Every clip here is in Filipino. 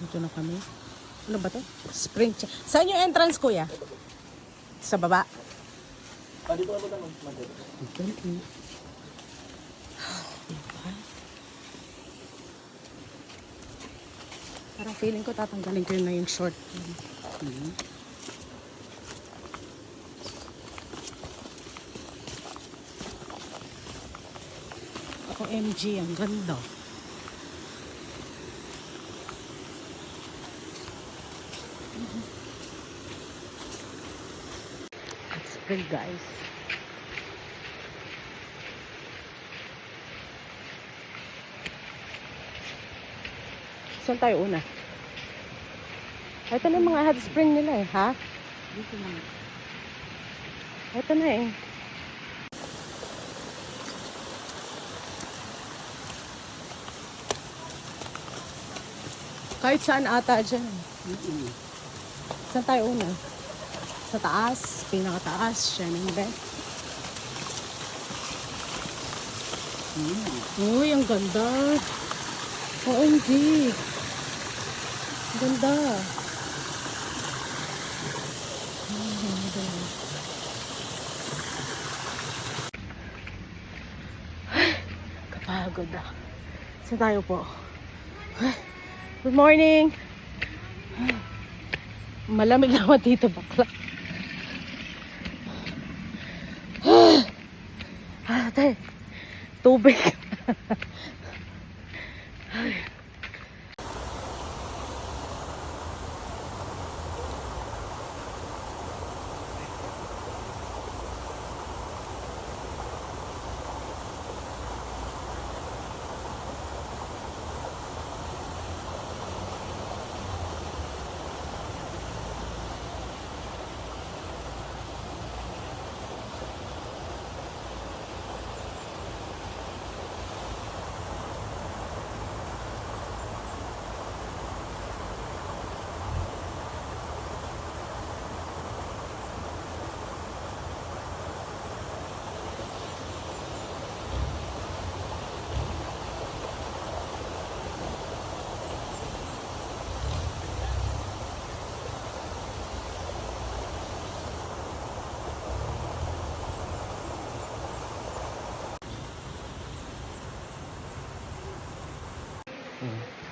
Dito na kami. Ano ba to? Spring check. Saan yung entrance, kuya? Sa baba? Dito ka ba mag-dito? Diba? Parang feeling ko tatanggalin ko yun na yung short. Ako MG, ang ganda. It's spring, guys. Saan tayo una? Ito na yung mga hot spring nila eh, ha? Dito na. Ito na eh. Kahit saan ata dyan. Saan tayo una? Sa taas, pinakataas, shining bed. Uy, ang ganda. OMG. Ganda. Kapagod na. Saan tayo po? Good morning. Malamig naman dito, bakla. Ate, tubig.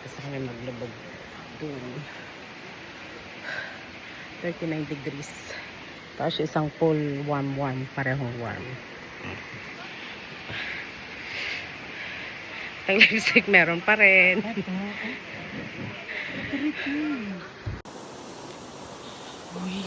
Kasi kami maglabag doon. 39 degrees. Tapos isang pool warm, parehong warm. Ang lipstick meron pa rin. Uy.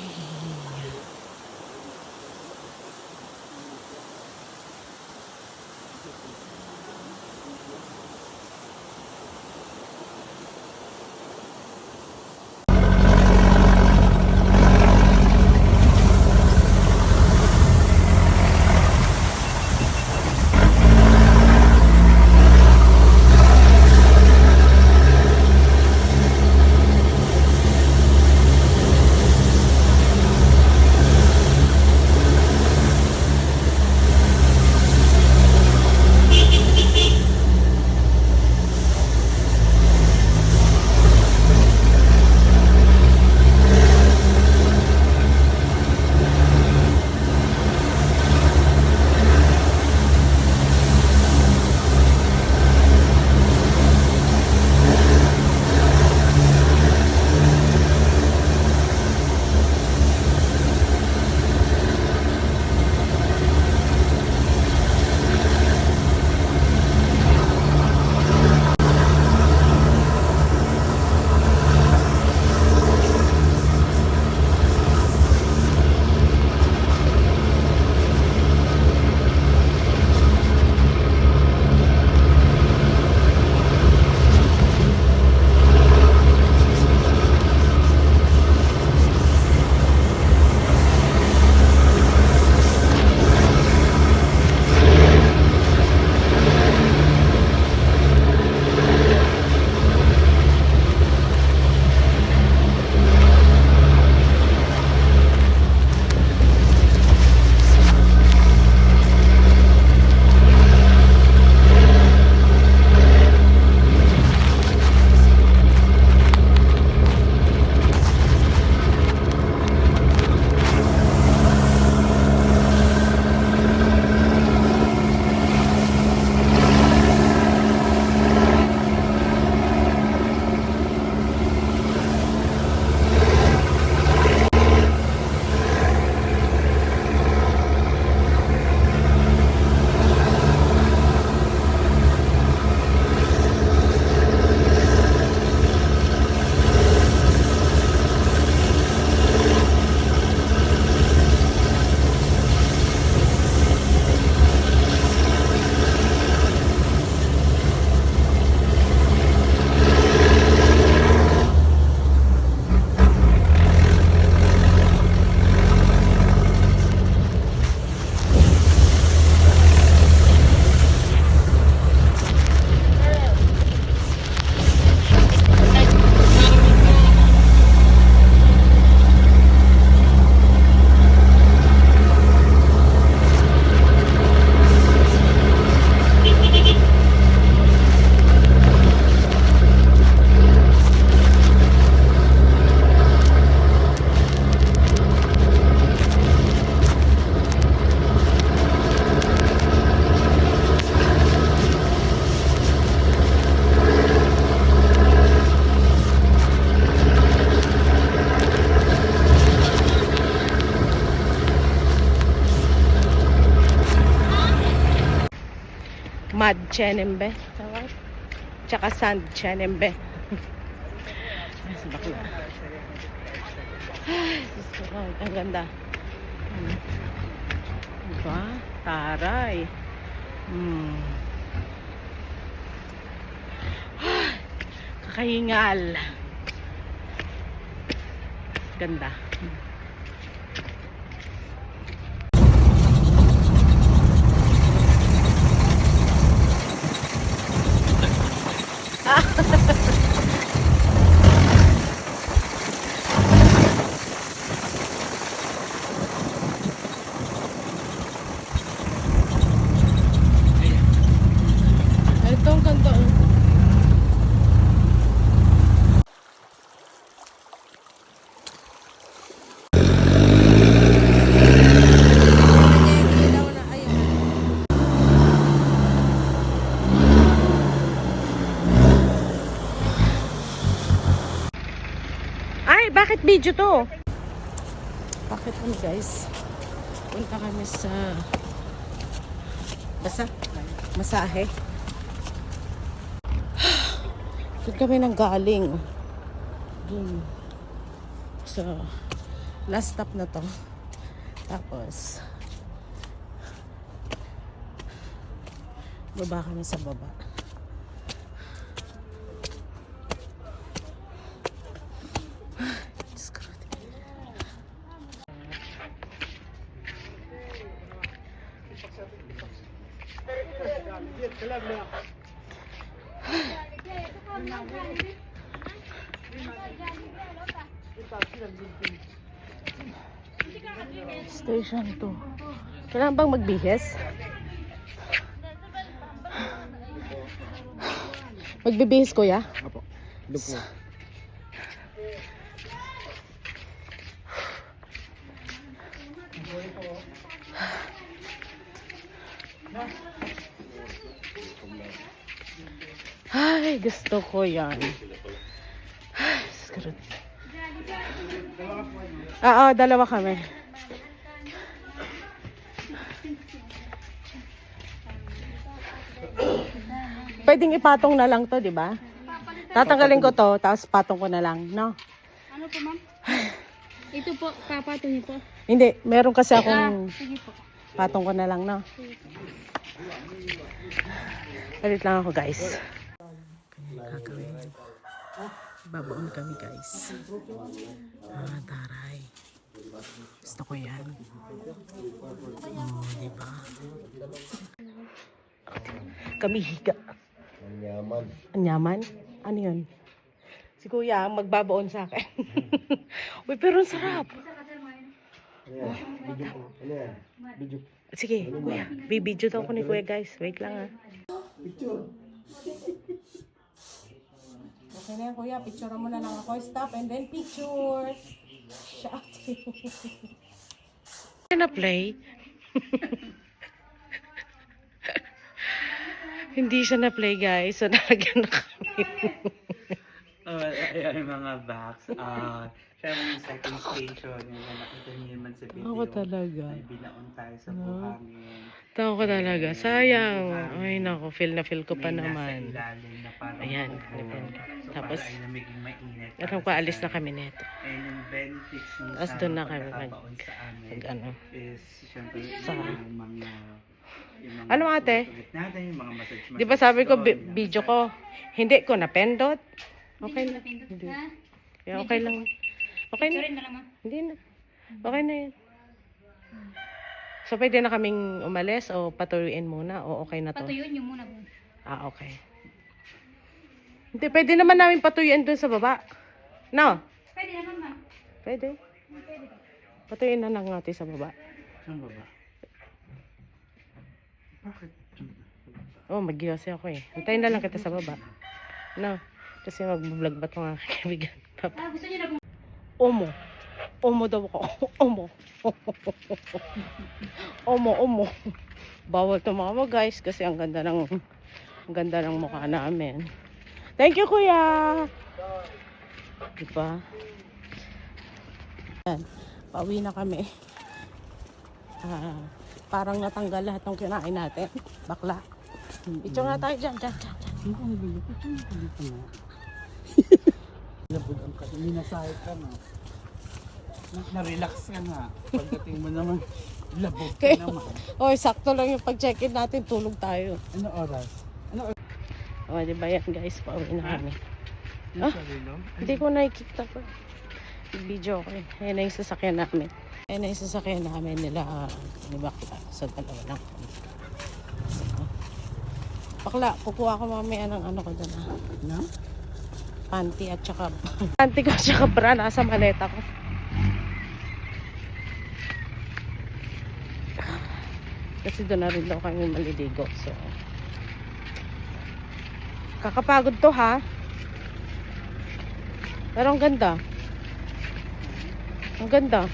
Chenembe. Tama? Tsaka Sand Chenembe. Ay, sa bakla. Ay, Diyos ko, Lord. Ang ganda. Diba? Taray. Kakahingal. Ganda. Ito ang ganda. Ay, bakit video to? Bakit kami guys? Punta kami sa masahe. Doon kami nang galing. Doon. So, last stop na to. Tapos, baba kami sa baba. Diyos ko. Station 2. Kailangan bang magbihis? Magbibihis, kuya? Apo. Lupo. Ay, gusto ko yan. Ay, skrut. Oo, dalawa kami. Pwedeng ipatong na lang to, di ba? Tatanggalin ko to, tapos patong ko na lang, no? Ano po, ma'am? Ito po, papato niyo po. Hindi, meron kasi akong Sige po. patong ko na lang, no? Palit lang ako, guys. Gagawin. Babaon kami, guys. Taray. Gusto ko yan. Oh, di ba? Kami higa. Ang yaman. Ang yaman? Ano yun? Si kuya ang magbabaon sa akin. Uy, pero ang sarap. Ano yan? Video po. Ano yan? Video. Sige, kuya. Bibidyo daw ko ni kuya, guys. Wait lang, ha. Picture. Okay na yan, kuya. Picture mo na lang ako. Stop and then picture. Shout. Na play? Hindi siya na-play, guys. So, nalagyan na kami. Ayan mga box. Siyempre yung second station, yung nakita niyo naman sa video. Ako talaga. Ay, binaon tayo sa buhangin. Tawa ko talaga. Sayang. Ay, naku. Feel na feel ko pa May naman. nasa ilalim na parang Ayan. buko. So, Tapos, para ay namiging mainit. atong paalis na kami neto. And yung benefits ng Tapos doon na kami pagkakabaon sa amin Pag ano. is siyempre Sa- yung mga Ano, ate? ulit natin, yung mga massage. Di ba sabi ko, doon, video ko, hindi ko napendot. Okay na. Hindi. Ha? Kaya okay lang. Okay na. Sorry na lang, ma'am. Hindi na. Okay na yan. So, pwede na kaming umalis o patuyuin muna o okay na to? Patuyuin niyo muna po. Ah, okay. Hindi, pwede naman namin patuyuin dun sa baba. No? Pwede naman, ma'am. Pwede. Patuyuin na lang natin sa baba. Saan ba ba? Bakit? Oh, mag-iwasi ako eh. Hintayin na lang kita sa baba. No? Kasi mag-vlog ba ito mga kaibigan? Gusto niyo na po. Omo. Omo daw ako. Omo. Omo. Bawal tumawa guys kasi ang ganda ng mukha namin. Thank you, kuya. Diba? Yan. Pauwi na kami. Parang natanggal lahat ng kinain natin. Bakla. Picture nga tayo dyan. Hindi ko nagulupit. Hindi ko dito nga. Labog ang kasi. Minasahit ka na. Na-relax ka nga. Pagdating mo naman, labog ka Okay. naman. Oy, sakto lang yung pag-check-in natin. Tulog tayo. Ano oras? Ano oras? O, di ba yan guys? Pauwi na kami. Yung sarilo? Hindi ko nakikita pa. Video ko eh. Ayan na yung sasakyan namin. Ayan na yung sasakyan namin nila. Ni Bakla. Sa dalawa lang. Bakla, kukuha ko mamaya ng ano ko doon ah. No? Panty at saka panty ko at saka bra nasa maleta ko. Kasi doon na rin daw kami maliligo. So, kakapagod to ha. Pero ang ganda. Ang ganda.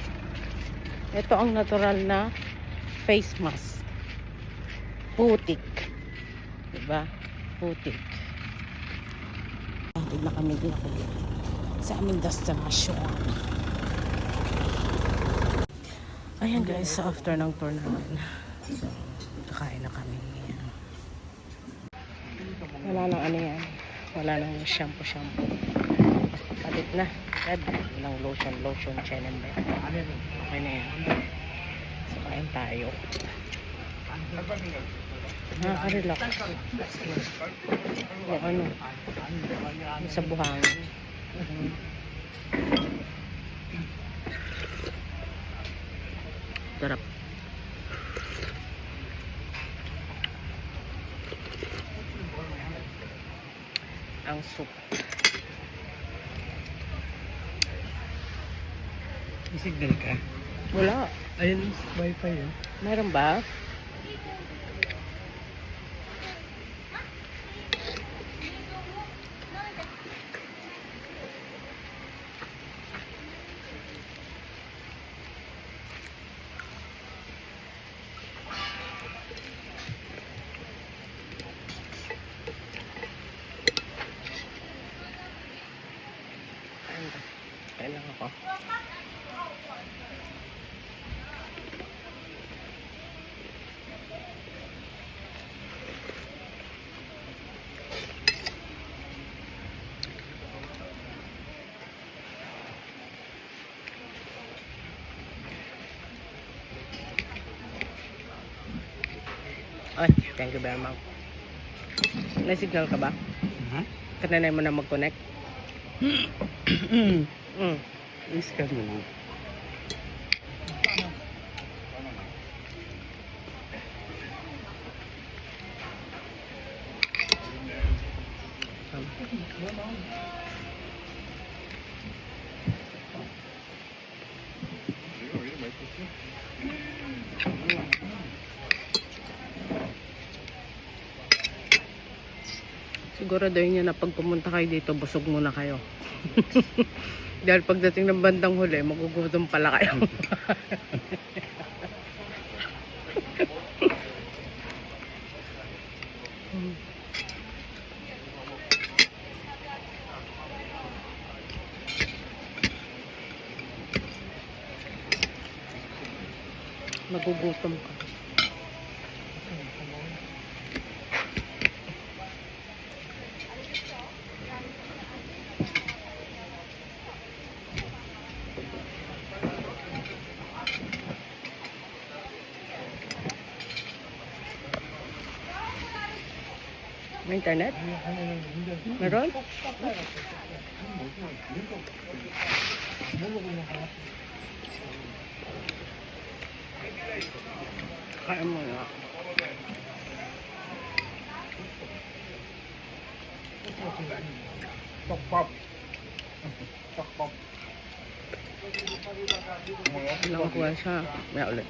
Ito ang natural na face mask. Putik. Diba? Putik. Hatid na kami din ako sa aming destination. Ayan guys, after ng tour namin. So, kakain na kami. Wala nang ano yan. Wala nang shampoo. Palit na. Walang lotion, chain and bed. Okay na yan. So, kain tayo. Nakaka-relax. Yung ano, yung sa buhangin. Sarap. Ang soup. May signal ka? Wala. Ayun, wifi yun. Meron ba? Kain lang ako. Ay, thank you very much. May signal ka ba? Kananay mo na mag-connect? I-scan mo lang. Siguraduhin nyo na pag pumunta kayo dito, busog muna kayo. Dahil pagdating ng bandang huli, magugutom pala kayo. Magugutom ka. May internet? Meron? Kaya mo na. Pop-pop. Ilang kuha siya. May ulit.